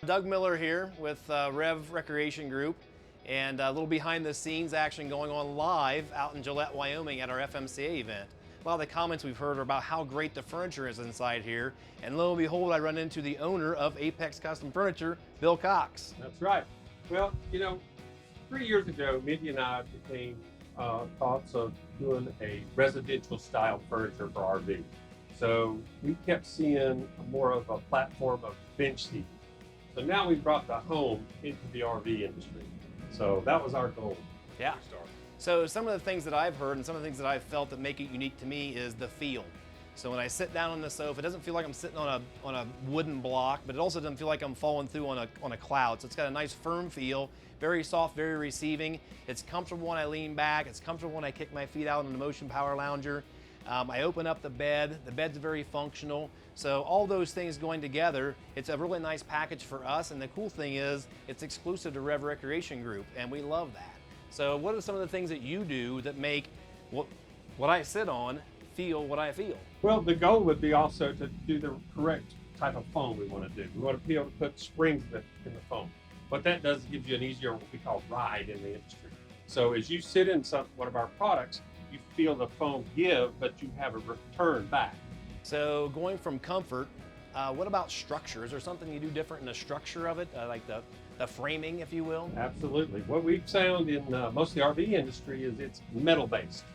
Doug Miller here with Rev Recreation Group, and a little behind the scenes action going on live out in Gillette, Wyoming at our FMCA event. A lot of the comments we've heard are about how great the furniture is inside here, and lo and behold, I run into the owner of Apex Custom Furniture, Bill Cox. That's right. Well, 3 years ago, Mindy and I became thoughts of doing a residential style furniture for RV. So we kept seeing more of a platform of bench seating. So now we brought the home into the RV industry. So that was our goal. Yeah. So some of the things that I've heard and some of the things that I've felt that make it unique to me is the feel. So when I sit down on the sofa, it doesn't feel like I'm sitting on a wooden block, but it also doesn't feel like I'm falling through on a cloud. So it's got a nice firm feel, very soft, very receiving. It's comfortable when I lean back. It's comfortable when I kick my feet out on the Motion Power Lounger. I open up the bed. The bed's very functional. So all those things going together, it's a really nice package for us. And the cool thing is it's exclusive to Rev Recreation Group, and we love that. So what are some of the things that you do that make what I sit on feel what I feel? Well, the goal would be also to do the correct type of foam we want to do. We want to be able to put springs in the foam. What that does is gives you an easier, what we call ride in the industry. So as you sit in one of our products, you feel the foam give, but you have a return back. So going from comfort, what about structure? Is there something you do different in the structure of it, like the framing, if you will? Absolutely. What we've found in most of the RV industry is it's metal based.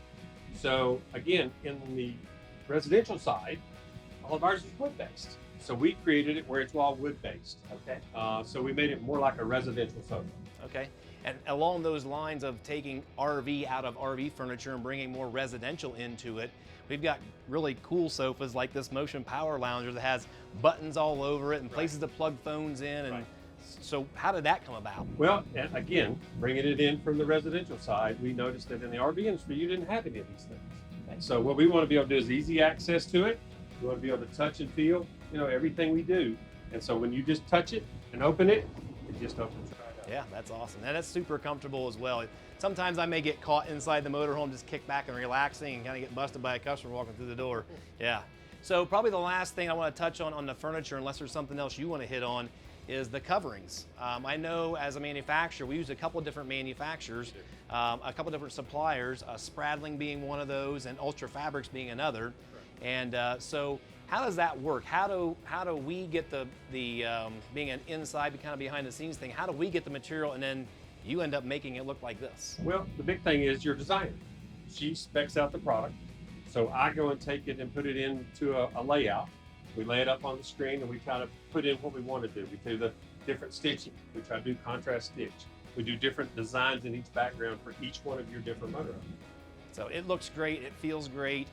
So again, in the residential side, all of ours is wood based. So we created it where it's all wood based. Okay. So we made it more like a residential sofa. Okay. And along those lines of taking RV out of RV furniture and bringing more residential into it, we've got really cool sofas like this Motion Power Lounger that has buttons all over it and places to plug phones in. And so how did that come about? Well, and again, bringing it in from the residential side, we noticed that in the RV industry, you didn't have any of these things. Okay. So what we want to be able to do is easy access to it. We want to be able to touch and feel, everything we do. And so when you just touch it and open it, it just opens right up. Yeah, that's awesome. And that's super comfortable as well. Sometimes I may get caught inside the motorhome, just kick back and relaxing and kind of get busted by a customer walking through the door. Yeah. So probably the last thing I want to touch on the furniture, unless there's something else you want to hit on, is the coverings. I know as a manufacturer, we use a couple of different manufacturers, a couple of different suppliers, Spradling being one of those and Ultra Fabrics being another. And so how does that work? How do we get the being an inside, kind of behind the scenes thing, how do we get the material and then you end up making it look like this? Well, the big thing is your designer. She specs out the product. So I go and take it and put it into a layout. We lay it up on the screen and we kind of put in what we want to do. We do the different stitching. We try to do contrast stitch. We do different designs in each background for each one of your different motorhomes. So it looks great, it feels great.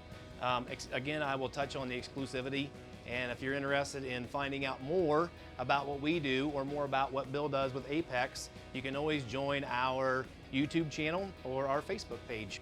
Again, I will touch on the exclusivity, and if you're interested in finding out more about what we do or more about what Bill does with Apex, you can always join our YouTube channel or our Facebook page.